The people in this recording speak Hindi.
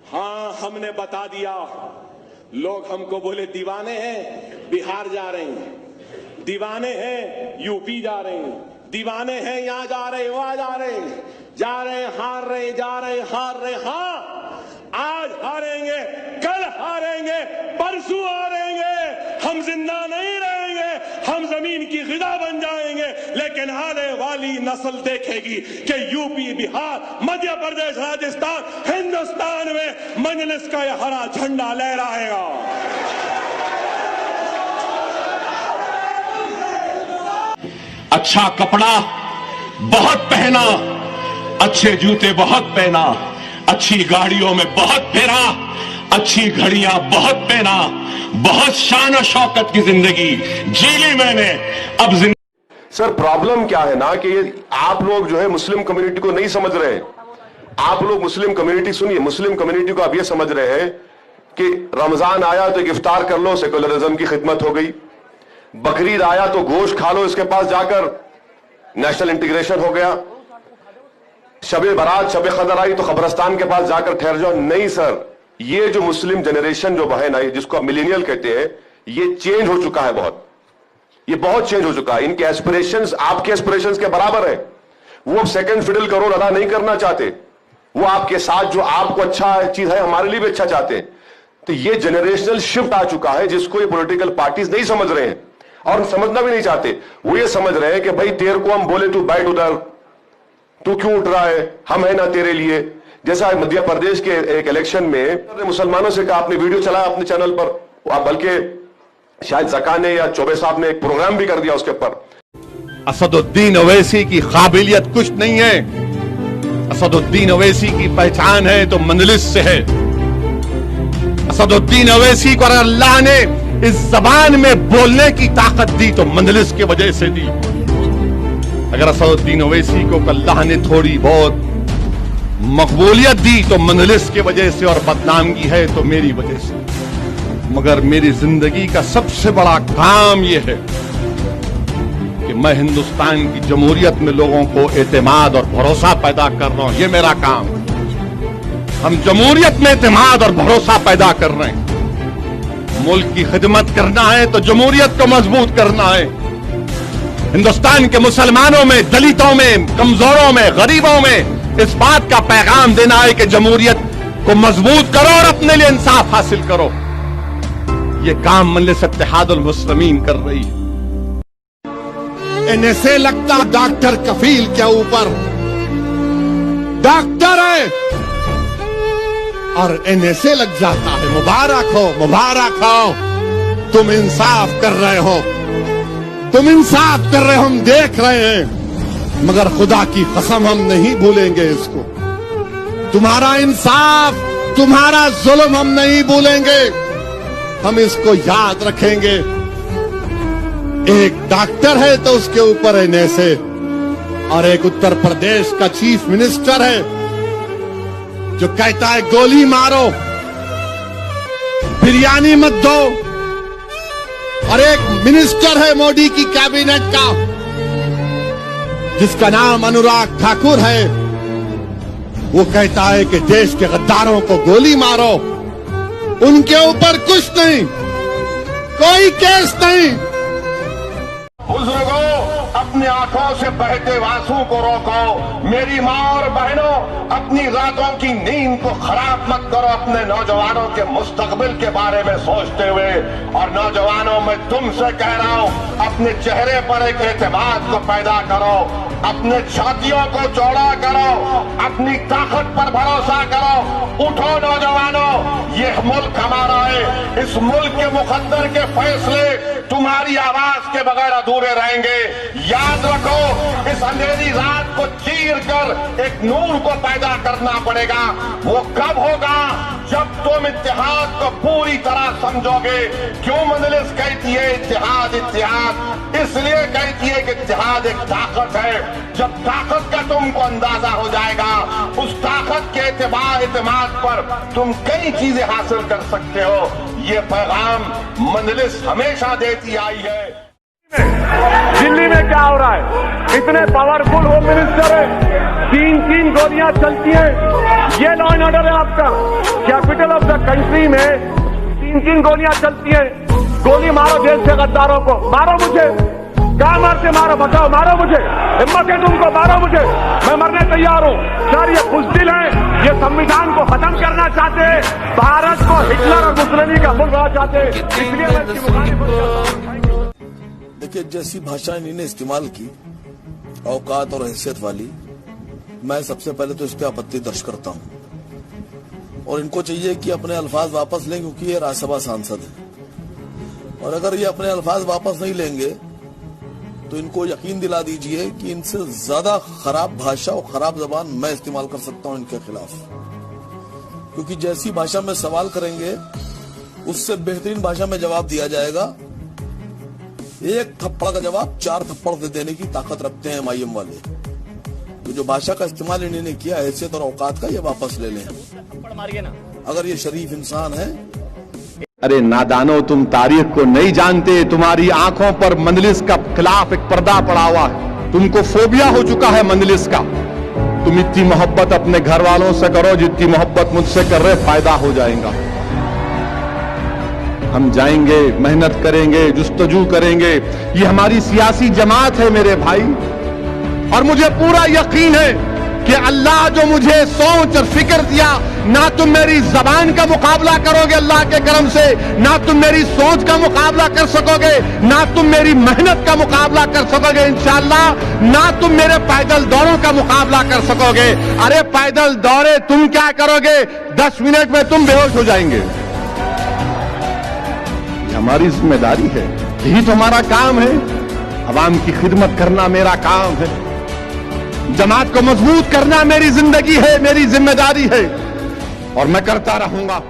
हाँ, हमने बता दिया। लोग हमको बोले दीवाने हैं, बिहार जा रहे हैं, दीवाने हैं, यूपी जा रहे हैं, दीवाने हैं, यहां जा रहे हैं, वहां जा रहे हैं, हार रहे, जा रहे, हार रहे। हाँ, आज हारेंगे, कल हारेंगे, परसों हारेंगे, हम जिंदा नहीं रहेंगे, हम जमीन की गिदा बन जाएंगे, लेकिन आने वाली नस्ल देखेगी कि यूपी, बिहार, मध्य प्रदेश, राजस्थान, हिंदुस्तान में मजलिस का यह हरा झंडा लहराएगा। अच्छा कपड़ा बहुत पहना, अच्छे जूते बहुत पहना, अच्छी गाड़ियों में बहुत फेरा, अच्छी घड़ियां बहुत पहना, बहुत शान और शौकत की जिंदगी जी ली मैंने। अब सर प्रॉब्लम क्या है ना कि आप लोग जो है मुस्लिम कम्युनिटी को नहीं समझ रहे हैं। आप लोग मुस्लिम कम्युनिटी, सुनिए, मुस्लिम कम्युनिटी को आप ये समझ रहे हैं कि रमजान आया तो इफ्तार कर लो, सेकुलरिज्म की खिदमत हो गई। बकरीद आया तो गोश्त खा लो, इसके पास जाकर नेशनल इंटीग्रेशन हो गया। शबे बारात, शबे कदर आई तो कब्रस्तान के पास जाकर ठहर जाओ। नहीं सर, ये जो मुस्लिम जनरेशन जो है ना, जिसको आप मिलेनियल कहते हैं, ये चेंज हो चुका है बहुत। ये बहुत चेंज हो चुका है। इनके एस्पिरेशंस आपके एस्पिरेशंस के बराबर है। वो सेकंड फिडल का रोल अदा नहीं करना चाहते। वो आपके साथ जो आपको अच्छा चीज है, हमारे लिए भी अच्छा चाहते हैं। तो ये जनरेशनल शिफ्ट आ चुका है, जिसको ये पॉलिटिकल पार्टीज नहीं समझ रहे हैं और समझना भी नहीं चाहते। वो ये समझ रहे हैं कि भाई तेरे को हम बोले तू बैठ उधर, तू क्यों उठ रहा है, हम है ना तेरे लिए। जैसा मध्य प्रदेश के एक इलेक्शन में मुसलमानों से कहा, आपने वीडियो चलाया अपने चैनल पर, बल्कि शायद ज़का ने या चौबे साहब ने एक प्रोग्राम भी कर दिया उसके ऊपर। असदुद्दीन ओवैसी की काबिलियत कुछ नहीं है। असदुद्दीन ओवैसी की पहचान है तो मंजलिस से है। असदुद्दीन ओवैसी को अगर अल्लाह ने इस जबान में बोलने की ताकत दी तो मंजलिस की वजह से दी। अगर असदुद्दीन ओवैसी को अल्लाह ने थोड़ी बहुत मकबूलियत दी तो मंजलिस की वजह से, और बदनामगी है तो मेरी वजह से। मगर मेरी जिंदगी का सबसे बड़ा काम यह है कि मैं हिंदुस्तान की जमहूरियत में लोगों को एतमाद और भरोसा पैदा कर रहा हूं। यह मेरा काम। हम जमहूरियत में एतमाद और भरोसा पैदा कर रहे हैं। मुल्क की खिदमत करना है तो जमहूरियत को मजबूत करना है। हिंदुस्तान के मुसलमानों में, दलितों में, कमजोरों में, गरीबों में इस बात का पैगाम देना है कि जमहूरियत को मजबूत करो और अपने लिए इंसाफ हासिल करो। ये काम मजलिस इत्तेहादुल मुस्लिमीन कर रही है। इन्हें से लगता डॉक्टर कफील के ऊपर डॉक्टर है और इन्हें से लग जाता है मुबारक हो, मुबारक हो, तुम इंसाफ कर रहे हो, तुम इंसाफ कर रहे हो, हम देख रहे हैं। मगर खुदा की कसम हम नहीं भूलेंगे इसको। तुम्हारा इंसाफ, तुम्हारा जुल्म हम नहीं भूलेंगे। हम इसको याद रखेंगे। एक डॉक्टर है तो उसके ऊपर एनएसए, और एक उत्तर प्रदेश का चीफ मिनिस्टर है जो कहता है गोली मारो, बिरयानी मत दो। और एक मिनिस्टर है मोदी की कैबिनेट का जिसका नाम अनुराग ठाकुर है, वो कहता है कि देश के गद्दारों को गोली मारो। उनके ऊपर कुछ नहीं, कोई केस नहीं। बुजुर्गों, अपनी आंखों से बहते आंसू को रोको। मेरी माँ और बहनों, अपनी रातों की नींद को खराब मत करो अपने नौजवानों के मुस्तकबिल के बारे में सोचते हुए। और नौजवानों, मैं तुमसे कह रहा हूँ, अपने चेहरे पर एक एतमाद को पैदा करो, अपने छातियों को चौड़ा करो, अपनी ताकत पर भरोसा करो। उठो नौजवानों, ये मुल्क हमारा है। इस मुल्क के मुकद्दर के फैसले तुम्हारी आवाज के बगैर अधूरे रहेंगे। याद रखो, इस अंधेरी रात को चीर कर एक नूर को पैदा करना पड़ेगा। वो कब होगा? जब तुम इत्तेहाद को पूरी तरह समझोगे। क्यों मजलिस कहती है इत्तेहाद, इत्तेहाद? इसलिए कहती है कि इत्तेहाद एक ताकत है। जब ताकत का तुमको अंदाजा हो जाएगा, उस ताकत के एतमाद पर तुम कई चीजें हासिल कर सकते हो। ये पैगाम मजलिस हमेशा देती आई है। दिल्ली में क्या हो रहा है? इतने पावरफुल होम मिनिस्टर है, 3-3 गोलियां चलती हैं। ये लॉ एंड ऑर्डर है आपका? कैपिटल ऑफ द कंट्री में 3-3 गोलियां चलती हैं। गोली मारो देश के गद्दारों को, मारो मुझे, कहां मारते मारो, बताओ, मारो मुझे, हिम्मत है तुमको, मारो मुझे, मैं मरने तैयार हूं। सर ये बुज़दिल हैं, ये संविधान को खत्म करना चाहते हैं, भारत को हिटलर और मुसोलिनी का मुल्क बनाना चाहते हैं, इसलिए मैं इसकी मुखालिफत करता हूं। देखिए, जैसी भाषा इन्होंने इस्तेमाल की औकात और हैसियत वाली, मैं सबसे पहले तो इस पे आपत्ति दर्ज करता हूं और इनको चाहिए कि अपने अल्फाज वापस लें, क्योंकि ये राज्यसभा सांसद है और अगर ये अपने अल्फाज वापस नहीं लेंगे तो इनको यकीन दिला दीजिए कि इनसे ज्यादा खराब भाषा और खराब जबान मैं इस्तेमाल कर सकता हूं इनके खिलाफ, क्योंकि जैसी भाषा में सवाल करेंगे उससे बेहतरीन भाषा में जवाब दिया जाएगा। एक थप्पड़ का जवाब 4 थप्पड़ से देने की ताकत रखते हैं MIM वाले। तो जो भाषा का इस्तेमाल इन्होंने किया हैसियत और औकात का, ये वापस ले लें अगर ये शरीफ इंसान है। अरे नादानो, तुम तारीख को नहीं जानते, तुम्हारी आंखों पर मंजलिस का खिलाफ एक पर्दा पड़ा हुआ है, तुमको फोबिया हो चुका है मंजलिस का। तुम इतनी मोहब्बत अपने घर वालों से करो जितनी मोहब्बत मुझसे कर रहे, फायदा हो जाएगा। हम जाएंगे, मेहनत करेंगे, जुस्तजू करेंगे, ये हमारी सियासी जमात है मेरे भाई, और मुझे पूरा यकीन है कि अल्लाह जो मुझे सोच और फिक्र दिया, ना तुम मेरी जबान का मुकाबला करोगे अल्लाह के करम से, ना तुम मेरी सोच का मुकाबला कर सकोगे, ना तुम मेरी मेहनत का मुकाबला कर सकोगे इंशाअल्लाह, ना तुम मेरे पैदल दौरों का मुकाबला कर सकोगे। अरे पैदल दौरे तुम क्या करोगे, 10 मिनट में तुम बेहोश हो जाएंगे। ये हमारी जिम्मेदारी है, यही तो हमारा काम है, अवाम की खिदमत करना मेरा काम है, जमात को मजबूत करना मेरी जिंदगी है, मेरी जिम्मेदारी है, और मैं करता रहूंगा।